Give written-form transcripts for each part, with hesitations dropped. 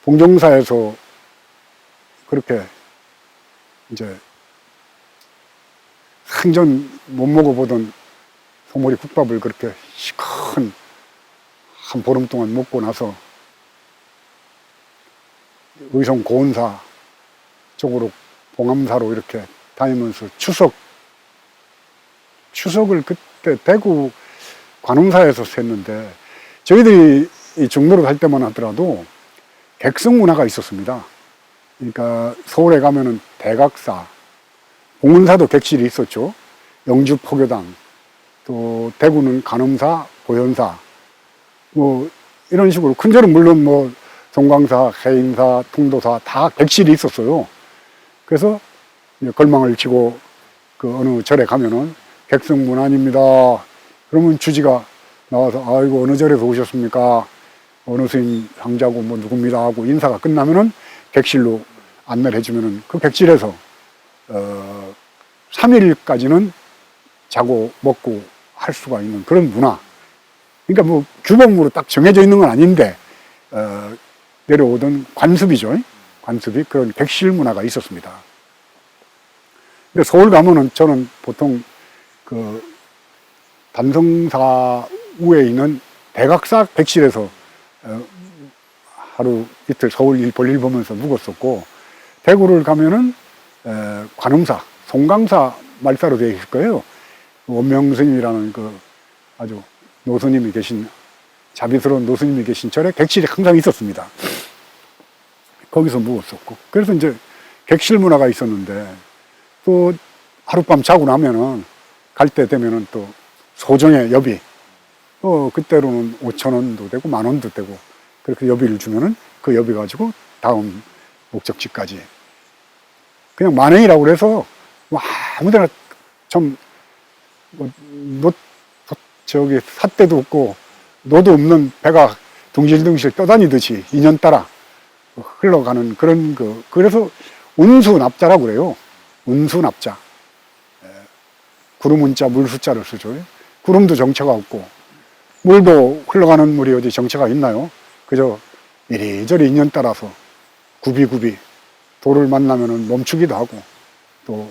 봉정사에서 그렇게 이제 생전 못 먹어보던 소머리 국밥을 그렇게 시큰 한 보름 동안 먹고 나서 의성 고은사 쪽으로 봉암사로 이렇게 다니면서 추석을 그때 대구 관음사에서 샜는데, 저희들이 이 중노를 할 때만 하더라도 객석 문화가 있었습니다. 그러니까 서울에 가면은 대각사, 봉은사도 객실이 있었죠. 영주 포교당, 또 대구는 간음사, 보현사, 뭐 이런 식으로 큰 절은 물론 뭐 송광사, 해인사, 통도사 다 객실이 있었어요. 그래서 걸망을 치고 그 어느 절에 가면은 객석 문안입니다. 그러면 주지가 나와서 아이고 어느 절에서 오셨습니까? 어느 스님 황자고 뭐 누굽니다 하고 인사가 끝나면은 객실로 안내를 해주면은 그 객실에서 3일까지는 자고 먹고 할 수가 있는 그런 문화. 그러니까 뭐 규범으로 딱 정해져 있는 건 아닌데 내려오던 관습이죠. 관습이 그런 객실 문화가 있었습니다. 근데 서울 가면은 저는 보통 그 단성사 우에 있는 대각사 객실에서 하루 이틀 서울 볼일 보면서 묵었었고, 대구를 가면은 관음사, 송광사 말사로 되어 있을 거예요. 원명스님이라는 그 아주 노스님이 계신, 자비스러운 노스님이 계신 절에 객실이 항상 있었습니다. 거기서 묵었었고, 그래서 이제 객실 문화가 있었는데, 또 하룻밤 자고 나면은 갈 때 되면은 또 소정의 여비, 그때로는 5,000원도 되고 10,000원도 되고 그렇게 여비를 주면은 그 여비 가지고 다음 목적지까지 그냥 만행이라고 그래서 뭐 아무데나 좀 저기 삿대도 없고 노도 없는 배가 둥실둥실 떠다니듯이 인연 따라 흘러가는 그런 그래서 운수납자라고 그래요. 운수납자. 구름운자 물수자를 쓰죠. 구름도 정체가 없고 물도 흘러가는 물이 어디 정체가 있나요? 그저 이리저리 인연 따라서 굽이굽이 돌을 만나면은 멈추기도 하고 또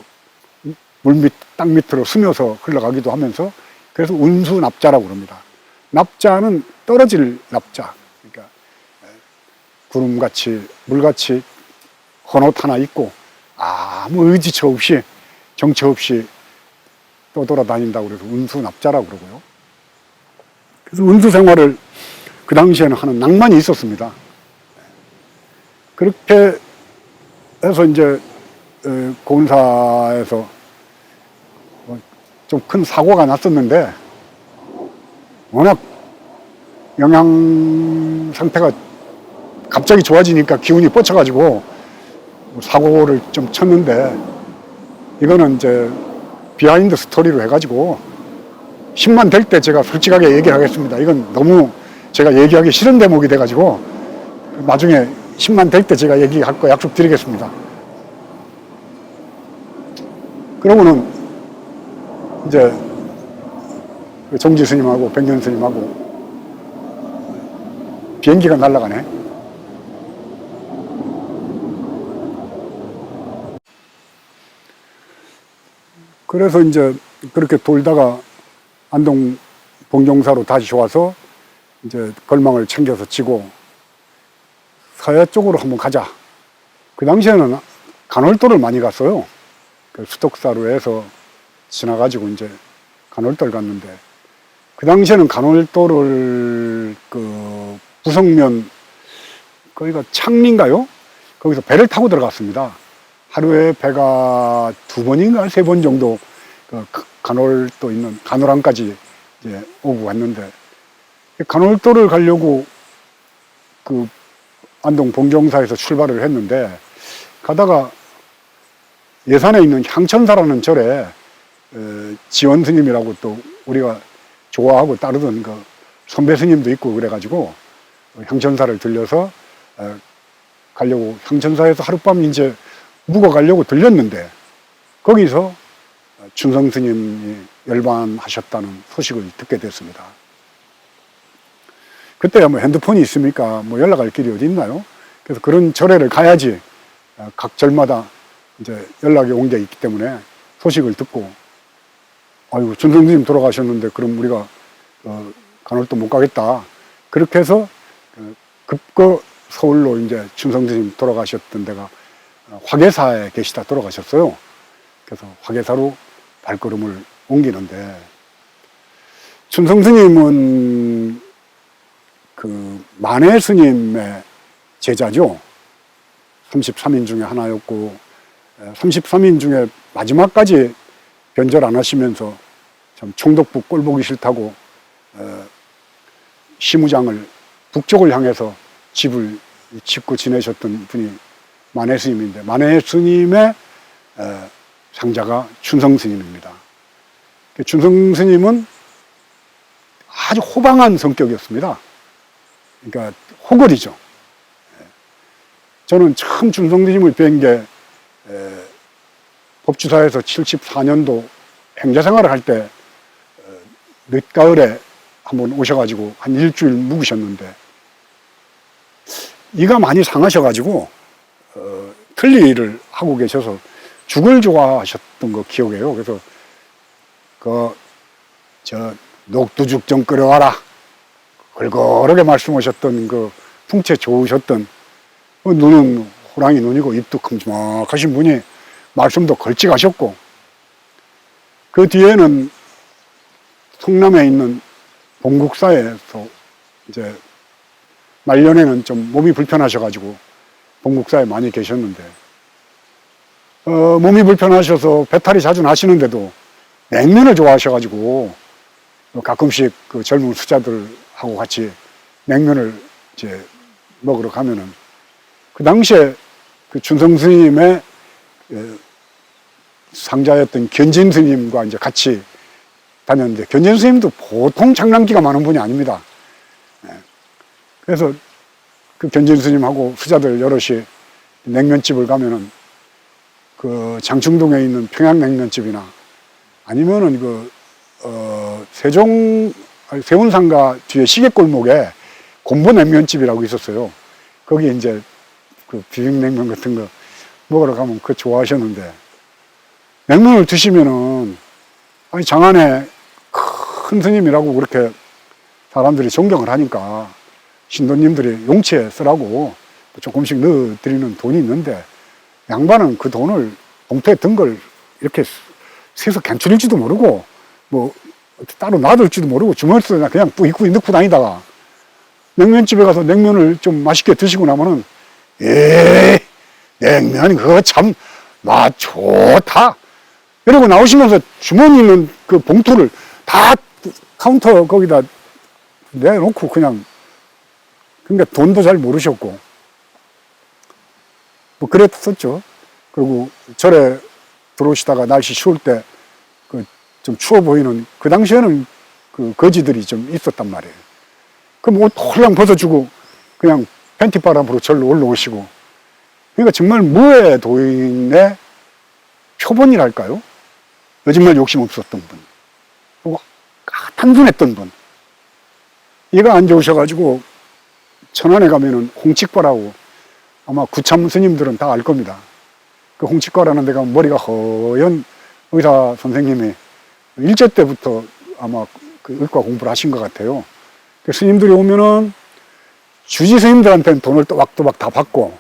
땅 밑으로 스며서 흘러가기도 하면서, 그래서 운수납자라고 그럽니다. 납자는 떨어질 납자. 그러니까 구름같이 물같이 헌옷 하나 입고 아무 의지처 없이 정체 없이 떠돌아다닌다고 그래서 운수납자라고 그러고요. 그래서 운수 생활을 그 당시에는 하는 낭만이 있었습니다. 그렇게 해서 이제 고은사에서 좀 큰 사고가 났었는데, 워낙 영양 상태가 갑자기 좋아지니까 기운이 뻗쳐가지고 사고를 좀 쳤는데, 이거는 이제 비하인드 스토리로 해가지고 10만 될 때 제가 솔직하게 얘기하겠습니다. 이건 너무 제가 얘기하기 싫은 대목이 돼가지고 나중에 10만 될 때 제가 얘기할 거 약속드리겠습니다. 그러고는 이제 정지 스님하고 백년 스님하고 비행기가 날아가네. 그래서 이제 그렇게 돌다가 안동 봉정사로 다시 와서 이제 걸망을 챙겨서 치고 서해 쪽으로 한번 가자. 그 당시에는 간월도를 많이 갔어요. 그 수덕사로 해서 지나가지고 이제 간월도를 갔는데, 그 당시에는 간월도를 그 부성면 거기가 창리인가요? 거기서 배를 타고 들어갔습니다. 하루에 배가 2번인가 3번 정도 그 간월도 있는 간월항까지 이제 오고 갔는데, 간월도를 가려고 그 안동 봉정사에서 출발을 했는데, 가다가 예산에 있는 향천사라는 절에 지원 스님이라고 또 우리가 좋아하고 따르던 그 선배 스님도 있고 그래가지고 향천사를 들려서 가려고, 향천사에서 하룻밤 이제 묵어 가려고 들렸는데, 거기서 춘성 스님이 열반하셨다는 소식을 듣게 됐습니다. 그때야 뭐 핸드폰이 있습니까? 뭐 연락할 길이 어디 있나요? 그래서 그런 절에를 가야지 각 절마다 이제 연락이 온 게 있기 때문에 소식을 듣고, 아이고, 준성스님 돌아가셨는데 그럼 우리가 간월도 못 가겠다. 그렇게 해서 급거 서울로 이제 준성스님 돌아가셨던 데가 화계사에 계시다 돌아가셨어요. 그래서 화계사로 발걸음을 옮기는데, 준성스님은 그 만해 스님의 제자죠. 33인 중에 하나였고, 33인 중에 마지막까지 변절 안 하시면서 참 총독부 꼴보기 싫다고 시무장을 북쪽을 향해서 집을 짓고 지내셨던 분이 만해 스님인데, 만해 스님의 상자가 춘성 스님입니다. 춘성 스님은 아주 호방한 성격이었습니다. 그러니까 호걸이죠. 저는 처음 춘성 스님을 뵌 게 법주사에서 74년도 행자생활을 할 때 늦가을에 한번 오셔가지고 한 일주일 묵으셨는데, 이가 많이 상하셔가지고 틀니를 하고 계셔서 죽을 좋아하셨던 거 기억해요. 그래서 저 녹두죽 좀 끓여와라 걸걸하게 말씀하셨던 그 풍채 좋으셨던, 눈은 호랑이 눈이고 입도 큼지막하신 분이 말씀도 걸찍하셨고, 그 뒤에는 성남에 있는 봉국사에서 이제 말년에는 좀 몸이 불편하셔가지고 봉국사에 많이 계셨는데, 몸이 불편하셔서 배탈이 자주 나시는데도 냉면을 좋아하셔가지고 가끔씩 그 젊은 수자들하고 같이 냉면을 이제 먹으러 가면은, 그 당시에 그 준성 스님의 상자였던 견진 스님과 이제 같이 다녔는데, 견진 스님도 보통 장난기가 많은 분이 아닙니다. 그래서 그 견진 스님하고 수자들 여럿이 냉면집을 가면은 그 장충동에 있는 평양냉면집이나 아니면은 세운상가 뒤에 시계골목에 곰보냉면집이라고 있었어요. 거기 이제 그 비빔냉면 같은 거 먹으러 가면 그거 좋아하셨는데, 냉면을 드시면은, 아니, 장안에 큰 스님이라고 그렇게 사람들이 존경을 하니까 신도님들이 용치에 쓰라고 조금씩 넣어드리는 돈이 있는데, 양반은 그 돈을 봉투에 든 걸 이렇게 세서 괜찮을지도 모르고 뭐 따로 놔둘지도 모르고 주머니에 그냥 뿌이뿌이 넣고 다니다가 냉면집에 가서 냉면을 좀 맛있게 드시고 나면은, 냉면 그거 참 맛 좋다 이러고 나오시면서 주머니 있는 그 봉투를 다 카운터 거기다 내놓고 그냥, 그러니까 돈도 잘 모르셨고 뭐 그랬었죠. 그리고 절에 들어오시다가 날씨 추울 때 그 좀 추워 보이는, 그 당시에는 그 거지들이 좀 있었단 말이에요. 그럼 옷 홀랑 벗어주고 그냥 팬티바람으로 절로 올라오시고, 그러니까 정말 무의 도인의 표본이랄까요? 정말 욕심 없었던 분, 그리고 단순했던 분. 얘가 안 좋으셔가지고 천안에 가면은 홍칙과라고, 아마 구참 스님들은 다 알 겁니다. 그 홍칙과라는 데가 머리가 허연 의사 선생님이 일제 때부터 아마 그 의과 공부를 하신 것 같아요. 그 스님들이 오면은 주지 스님들한테는 돈을 또박또박 다 받고,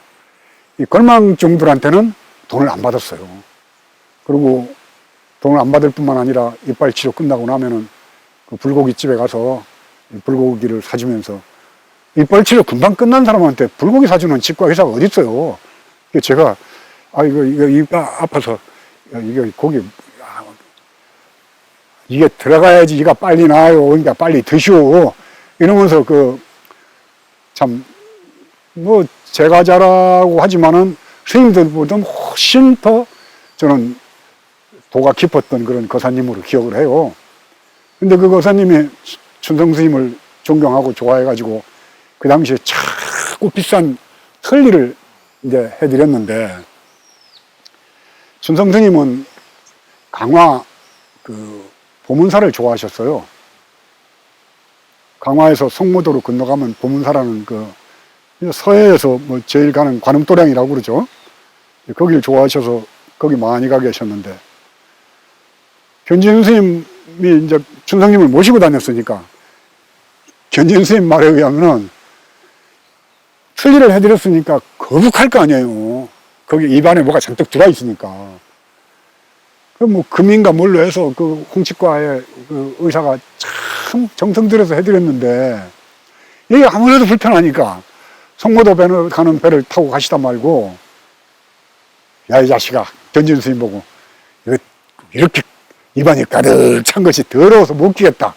이 걸망종들한테는 돈을 안 받았어요. 그리고 돈을 안 받을 뿐만 아니라 이빨 치료 끝나고 나면은 그 불고기집에 가서 불고기를 사주면서, 이빨 치료 금방 끝난 사람한테 불고기 사주는 치과 회사가 어디 있어요. 제가 이거 아파서 이거 고기 이게 들어가야지 이가 빨리 나아요. 그러니까 빨리 드시오 이러면서 참 뭐 제가 잘하고 하지만은 스님들보다 훨씬 더 저는 도가 깊었던 그런 거사님으로 기억을 해요. 근데 그 거사님이 춘성 스님을 존경하고 좋아해가지고 그 당시에 자꾸 비싼 틀니를 이제 해드렸는데, 춘성 스님은 강화 그 보문사를 좋아하셨어요. 강화에서 송모도로 건너가면 보문사라는 그 서해에서 뭐 제일 가는 관음도량이라고 그러죠. 거기를 좋아하셔서 거기 많이 가 계셨는데, 견진 스님이 이제 춘성님을 모시고 다녔으니까 견진 스님 말에 의하면은 틀리를 해드렸으니까 거북할 거 아니에요. 거기 입안에 뭐가 잔뜩 들어 있으니까. 그 뭐 금인가 뭘로 해서 그 홍치과의 그 의사가 참 정성 들여서 해드렸는데, 이게 아무래도 불편하니까 송모도 배를 가는 배를 타고 가시다 말고, 야, 이 자식아, 견진 스님 보고, 이렇게 입안이 가득 찬 것이 더러워서 못 끼겠다.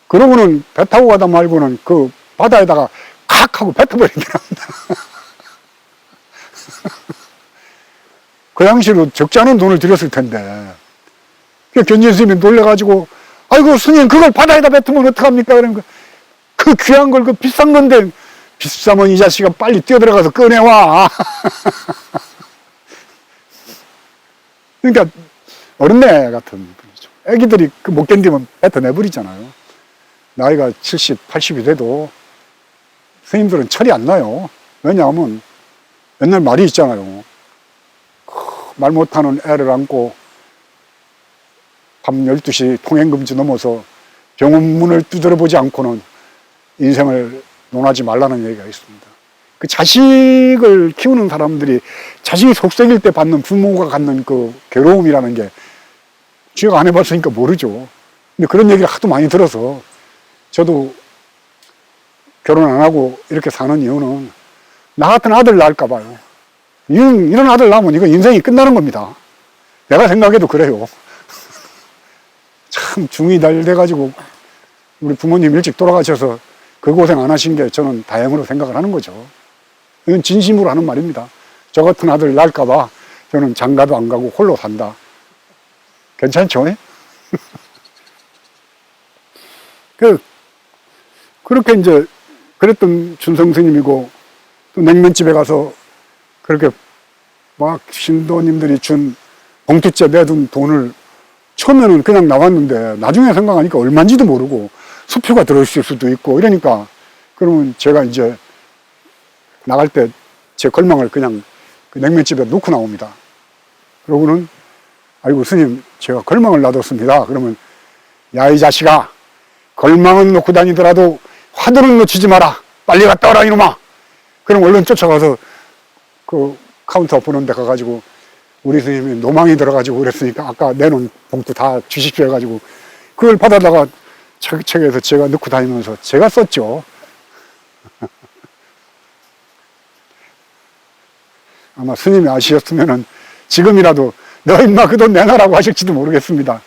그러고는 배 타고 가다 말고는 그 바다에다가 칵 하고 뱉어버리더랍니다. 그 당시로 적지 않은 돈을 들였을 텐데, 견진 스님이 놀래가지고, 아이고, 스님, 그걸 바다에다 뱉으면 어떡합니까? 그런 거. 그 귀한 걸, 그 비싼 건데, 비싸면 이 자식아 빨리 뛰어들어가서 꺼내와. 그러니까, 어른네 같은 분이죠. 애기들이 그 못 견디면 뱉어내버리잖아요. 나이가 70, 80이 돼도 스님들은 철이 안 나요. 왜냐하면 옛날 말이 있잖아요. 말 못하는 애를 안고 밤 12시 통행금지 넘어서 병원 문을 두드려 보지 않고는 인생을 논하지 말라는 얘기가 있습니다. 그 자식을 키우는 사람들이 자식이 속썩일 때 받는 부모가 갖는 그 괴로움이라는 게 지가 안 해봤으니까 모르죠. 근데 그런 얘기를 하도 많이 들어서 저도 결혼 안 하고 이렇게 사는 이유는 나 같은 아들 낳을까 봐요. 이런 아들 낳으면 이거 인생이 끝나는 겁니다. 내가 생각해도 그래요. 참 중이 잘 돼가지고 우리 부모님 일찍 돌아가셔서 그 고생 안 하신 게 저는 다행으로 생각을 하는 거죠. 이건 진심으로 하는 말입니다. 저 같은 아들 낳을까 봐 저는 장가도 안 가고 홀로 산다. 괜찮죠? 그렇게 이제 그랬던 춘성 스님이고, 또 냉면집에 가서 그렇게 막 신도님들이 준 봉투째 내둔 돈을 처음에는 그냥 나왔는데 나중에 생각하니까 얼마인지도 모르고 수표가 들어있을 수도 있고 이러니까, 그러면 제가 이제 나갈 때 제 걸망을 그냥 그 냉면집에 놓고 나옵니다. 그러고는 아이고 스님, 제가 걸망을 놔뒀습니다. 그러면 야, 이 자식아, 걸망은 놓고 다니더라도 화두는 놓치지 마라. 빨리 갔다 와라 이놈아. 그럼 얼른 쫓아가서 그 카운터 보는 데 가가지고 우리 스님이 노망이 들어가지고 그랬으니까 아까 내놓은 봉투 다 주십시오 해가지고 그걸 받아다가 책에서 제가 넣고 다니면서 제가 썼죠. 아마 스님이 아시었으면은 지금이라도 너 임마 그 돈 내놔라고 하실지도 모르겠습니다.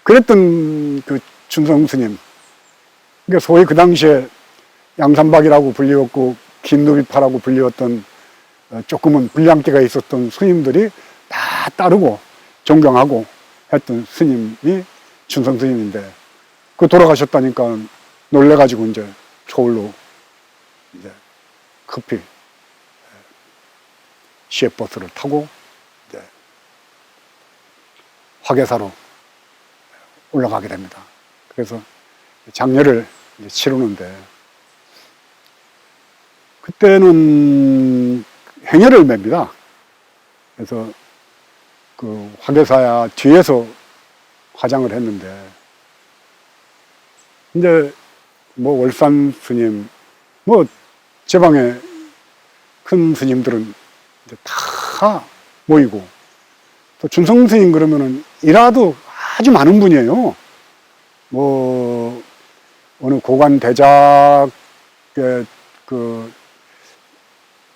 그랬던 그 춘성 스님, 그러니까 소위 그 당시에 양산박이라고 불리웠고 긴누비파라고 불리웠던 조금은 불량기가 있었던 스님들이 다 따르고 존경하고 했던 스님이 춘성 스님인데, 그 돌아가셨다니까 놀래가지고 이제 서울로 이제 급히 시외버스를 타고 이제 화계사로 올라가게 됩니다. 그래서 장례를 이제 치르는데, 그때는 행여를 맵니다. 그래서 그 화계사야 뒤에서 화장을 했는데, 이제 뭐 월산 스님, 뭐 제방에 큰 스님들은 이제 다 모이고, 또 준성 스님 그러면은 일화도 아주 많은 분이에요. 뭐 어느 고관 대작의 그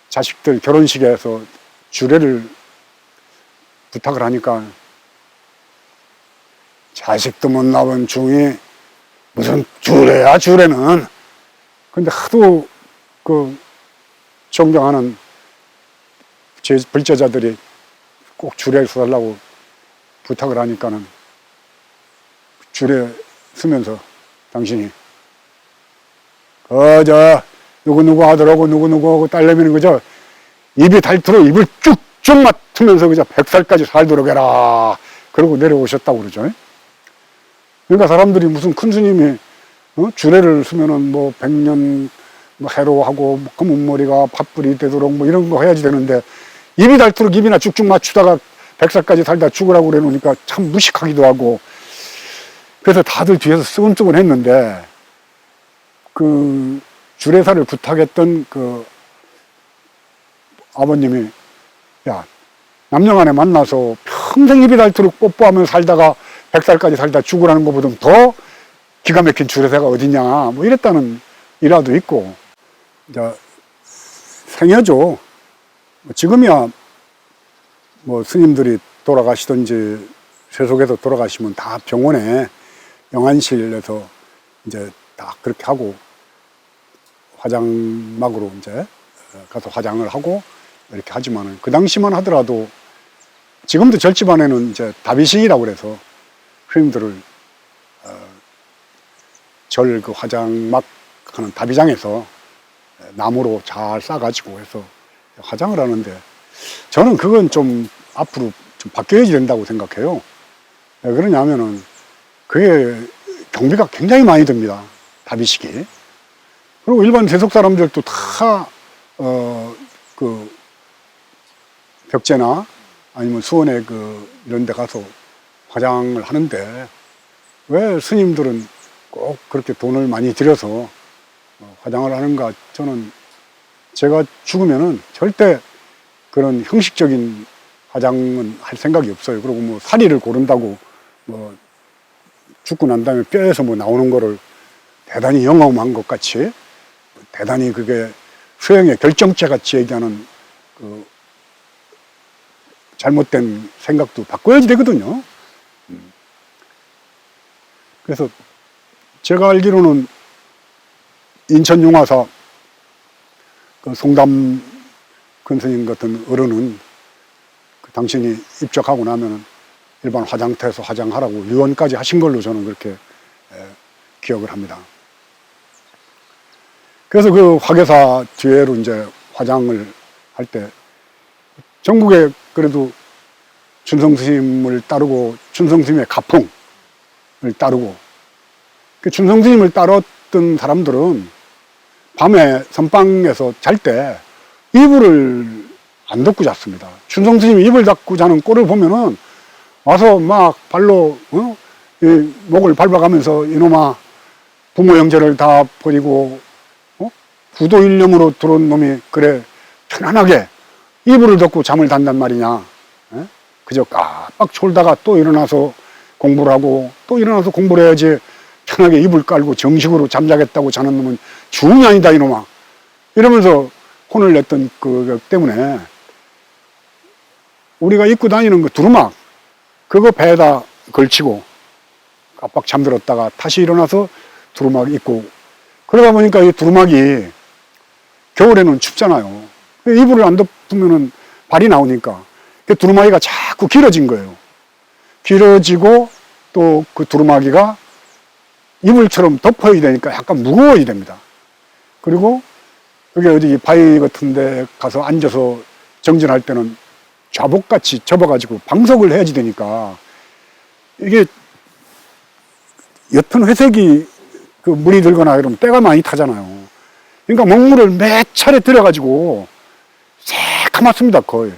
자식들 결혼식에서 주례를 부탁을 하니까 자식도 못 낳은 중이 무슨 주례야 주례는. 근데 하도 그 존경하는 제 불제자들이 꼭 주례를 써달라고 부탁을 하니까는 주례 쓰면서 당신이 누구누구 하더라고 누구누구하고 딸내미는 그저 입이 닳도록 입을 쭉쭉 맡으면서 그저 100살까지 살도록 해라 그러고 내려오셨다고 그러죠. 그러니까 사람들이 무슨 큰 스님이 주례를 쓰면은 뭐 100년 뭐 해로하고 뭐 검은 머리가 팥불이 되도록 뭐 이런 거 해야지 되는데 입이 닳도록 입이나 쭉쭉 맞추다가 100살까지 살다 죽으라고 그래 놓으니까 참 무식하기도 하고 그래서 다들 뒤에서 쓰근쓰근 했는데 그 주례사를 부탁했던 그 아버님이 야 남녀간에 만나서 평생 입이 닳도록 뽀뽀하며 살다가 100살까지 살다 죽으라는 것보다 더 기가 막힌 주례사가 어디냐 뭐 이랬다는 일화도 있고 이제 생여죠. 지금이야 뭐 스님들이 돌아가시든지 세속에서 돌아가시면 다 병원에 영안실에서 이제 다 그렇게 하고 화장막으로 이제 가서 화장을 하고 이렇게 하지만은 그 당시만 하더라도 지금도 절집안에는 이제 다비식이라고 그래서 스님들을 절 그 화장막 하는 다비장에서 나무로 잘 싸가지고 해서 화장을 하는데 저는 그건 좀 앞으로 좀 바뀌어야지 된다고 생각해요. 왜 그러냐면은 그게 경비가 굉장히 많이 듭니다. 다비식이. 그리고 일반 세속 사람들도 다, 그, 벽제나 아니면 수원에 그, 이런 데 가서 화장을 하는데 왜 스님들은 꼭 그렇게 돈을 많이 들여서 화장을 하는가. 저는 제가 죽으면은 절대 그런 형식적인 화장은 할 생각이 없어요. 그리고 뭐 사리를 고른다고 뭐 죽고 난 다음에 뼈에서 뭐 나오는 거를 대단히 영험한 것 같이 대단히 그게 수행의 결정체 같이 얘기하는 그 잘못된 생각도 바꿔야지 되거든요. 그래서 제가 알기로는 인천용화사 그 송담 근스님 같은 어른은 그 당신이 입적하고 나면은 일반 화장터에서 화장하라고 유언까지 하신 걸로 저는 그렇게 기억을 합니다. 그래서 그 화계사 뒤에로 이제 화장을 할 때 전국에 그래도 춘성 스님을 따르고 춘성 스님의 가풍을 따르고 그 춘성 스님을 따랐던 사람들은 밤에 선방에서 잘 때 이불을 안 덮고 잤습니다. 춘성 스님이 이불 닫고 자는 꼴을 보면은 와서 막 발로 이 목을 밟아가면서 이놈아 부모 형제를 다 버리고 부도일념으로 들어온 놈이 그래 편안하게 이불을 덮고 잠을 잔단 말이냐. 그저 깜빡 졸다가 또 일어나서 공부를 하고 또 일어나서 공부를 해야지 편하게 이불 깔고 정식으로 잠자겠다고 자는 놈은 중이 아니다 이놈아. 이러면서 혼을 냈던 그 때문에 우리가 입고 다니는 그 두루막 그거 배에다 걸치고 깜빡 잠들었다가 다시 일어나서 두루막 입고 그러다 보니까 이 두루막이 겨울에는 춥잖아요. 이불을 안 덮으면은 발이 나오니까 그 두루마기가 자꾸 길어진 거예요. 길어지고 또 그 두루마기가 이불처럼 덮어야 되니까 약간 무거워야 됩니다. 그리고 그게 어디 바위 같은 데 가서 앉아서 정진할 때는 좌복같이 접어가지고 방석을 해야지 되니까 이게 옅은 회색이 그 물이 들거나 이러면 때가 많이 타잖아요. 그러니까 먹물을 몇 차례 들여가지고 새카맣습니다, 거의.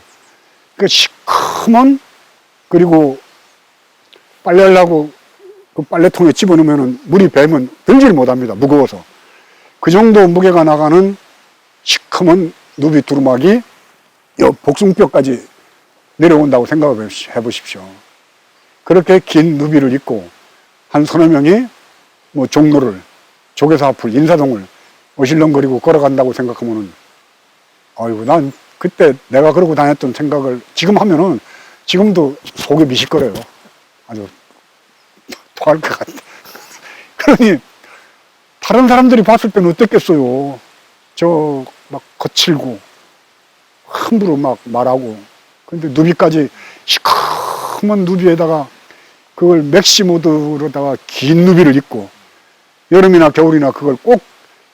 그 시커먼, 그리고 빨래하려고 그 빨래통에 집어넣으면 물이 배면 들지를 못합니다, 무거워서. 그 정도 무게가 나가는 시커먼 누비 두루마기 복숭뼈까지 내려온다고 생각을 해보십시오. 그렇게 긴 누비를 입고 한 서너 명이 뭐 종로를, 조계사 앞을, 인사동을 어실렁거리고 걸어간다고 생각하면은, 아이고, 난 그때 내가 그러고 다녔던 생각을 지금 하면은 지금도 속이 미식거려요. 아주 토할 것 같아. 그러니 다른 사람들이 봤을 때는 어땠겠어요. 저 막 거칠고 함부로 막 말하고, 근데 누비까지 시커먼 누비에다가 그걸 맥시 모드로다가 긴 누비를 입고 여름이나 겨울이나 그걸 꼭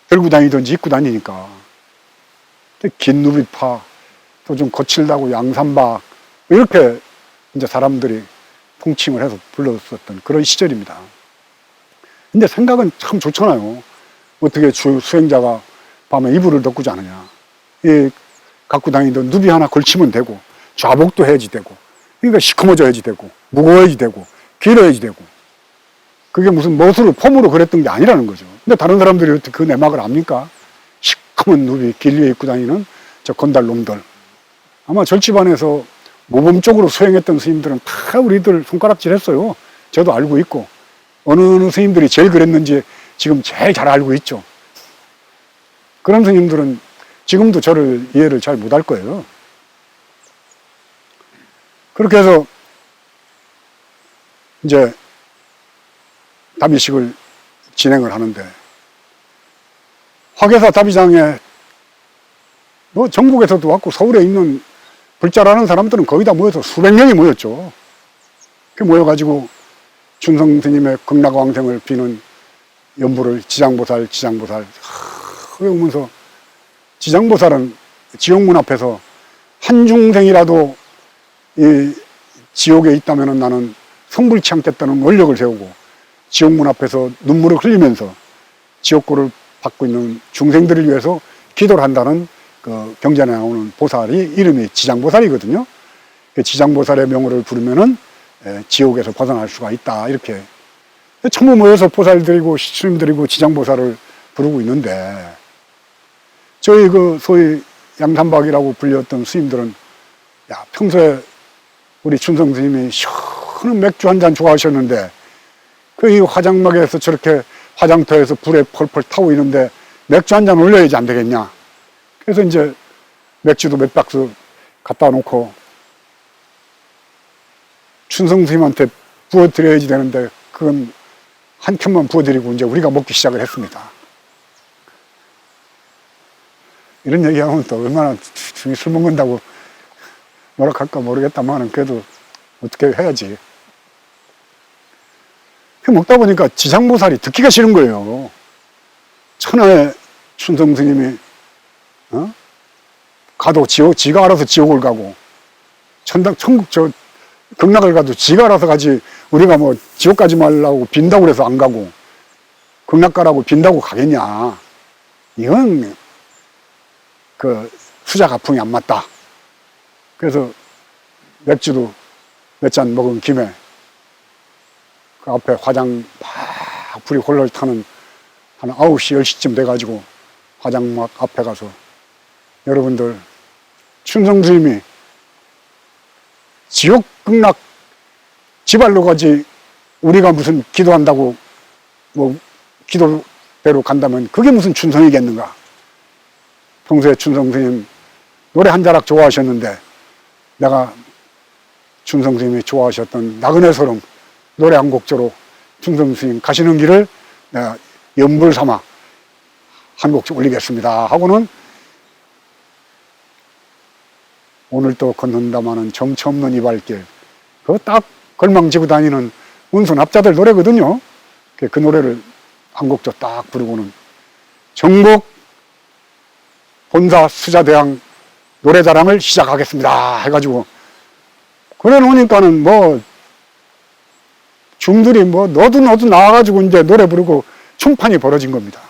들고 다니든지 입고 다니니까 긴 누비파 또 좀 거칠다고 양산박 이렇게 이제 사람들이 통칭을 해서 불렀었던 그런 시절입니다. 근데 생각은 참 좋잖아요. 어떻게 수행자가 밤에 이불을 덮고 자느냐. 이 갖고 다니던 누비 하나 걸치면 되고, 좌복도 해야지 되고, 그러니까 시커머져야지 되고, 무거워야지 되고, 길어야지 되고. 그게 무슨 멋으로, 폼으로 그랬던 게 아니라는 거죠. 근데 다른 사람들이 어떻게 그 내막을 압니까? 시커먼 누비, 길 위에 입고 다니는 저 건달 놈들. 아마 절집안에서 모범적으로 수행했던 스님들은 다 우리들 손가락질 했어요. 저도 알고 있고. 어느 스님들이 제일 그랬는지 지금 제일 잘 알고 있죠. 그런 스님들은 지금도 저를 이해를 잘 못할 거예요. 그렇게 해서 이제 다비식을 진행을 하는데, 화계사 다비장에 뭐 전국에서도 왔고 서울에 있는 불자라는 사람들은 거의 다 모여서 수백 명이 모였죠. 그 모여가지고 춘성 스님의 극락왕생을 비는 연부를 지장보살 외우면서, 지장보살은 지옥문 앞에서 한 중생이라도 이 지옥에 있다면 나는 성불치 않겠다는 원력을 세우고 지옥문 앞에서 눈물을 흘리면서 지옥고를 받고 있는 중생들을 위해서 기도를 한다는 그 경전에 나오는 보살이 이름이 지장보살이거든요. 그 지장보살의 명호를 부르면은 지옥에서 벗어날 수가 있다, 이렇게 전부 모여서 보살들이고 스님들이고 지장보살을 부르고 있는데, 저희 그 소위 양산박이라고 불렸던 스님들은, 야, 평소에 우리 춘성 스님이 시원한 맥주 한 잔 좋아하셨는데 그 이 화장막에서 저렇게 화장터에서 불에 펄펄 타고 있는데 맥주 한 잔 올려야지 안 되겠냐. 그래서 이제 맥주도 몇 박스 갖다 놓고 춘성 스님한테 부어드려야지 되는데 그건 한 캔만 부어드리고 이제 우리가 먹기 시작을 했습니다. 이런 얘기하면 또 얼마나 술 먹는다고 뭐라 할까 모르겠다만은 그래도 어떻게 해야지. 먹다 보니까 지장보살이 듣기가 싫은 거예요. 천하의 춘성 스님이 가도 지가 알아서 지옥을 가고, 천국 극락을 가도 지가 알아서 가지, 우리가 뭐 지옥 가지 말라고 빈다고 그래서 안 가고 극락 가라고 빈다고 가겠냐. 이건 그 수자가풍이 안 맞다. 그래서 맥주도 몇 잔 먹은 김에 그 앞에 화장 막 불이 홀걸 타는 한 9시, 10시쯤 돼가지고 화장막 앞에 가서, 여러분들, 춘성 스님이 지옥 극락 지발로 가지 우리가 무슨 기도한다고 뭐 기도대로 간다면 그게 무슨 춘성이겠는가. 평소에 춘성 스님 노래 한 자락 좋아하셨는데 내가 춘성 스님이 좋아하셨던 나그네 소름 노래 한 곡조로 춘성 스님 가시는 길을 내가 연불 삼아 한 곡 올리겠습니다 하고는, 오늘 또 걷는다마는 정처 없는 이 발길, 그거 딱 걸망지고 다니는 운수 납자들 노래거든요. 그 노래를 한 곡조 딱 부르고는 전국 본사 수자대왕 노래자랑을 시작하겠습니다 해가지고, 그래 놓으니까는 뭐 중들이 뭐 너도 나와가지고 이제 노래 부르고 충판이 벌어진 겁니다.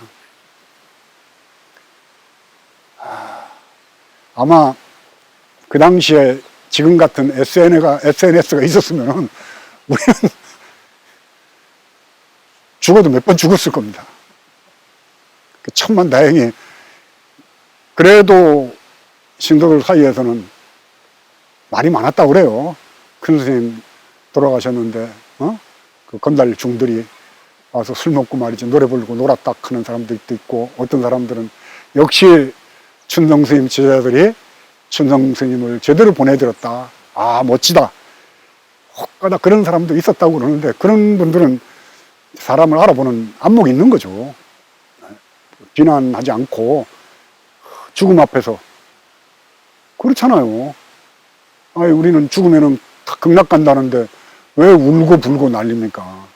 아마 그 당시에 지금 같은 SNS가 있었으면 우리는 죽어도 몇 번 죽었을 겁니다. 천만 다행히 그래도 신도들 사이에서는 말이 많았다고 그래요. 큰 스님 돌아가셨는데 그 건달 중들이 와서 술 먹고 말이지 노래 부르고 놀았다 하는 사람들도 있고, 어떤 사람들은 역시 춘성 스님 제자들이 춘성 스님을 제대로 보내들었다, 아 멋지다, 혹가다 그런 사람도 있었다고 그러는데, 그런 분들은 사람을 알아보는 안목이 있는 거죠. 비난하지 않고 죽음 앞에서. 그렇잖아요. 아니, 우리는 죽으면은 다 극락 간다는데 왜 울고 불고 난립니까?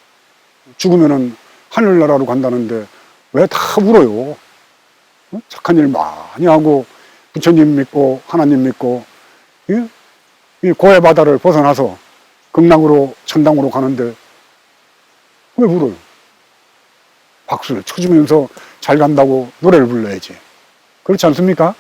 죽으면은 하늘나라로 간다는데 왜 다 울어요? 착한 일 많이 하고 부처님 믿고 하나님 믿고 이 고해 바다를 벗어나서 극락으로 천당으로 가는데 왜 울어요? 박수를 쳐주면서 잘 간다고 노래를 불러야지. 그렇지 않습니까?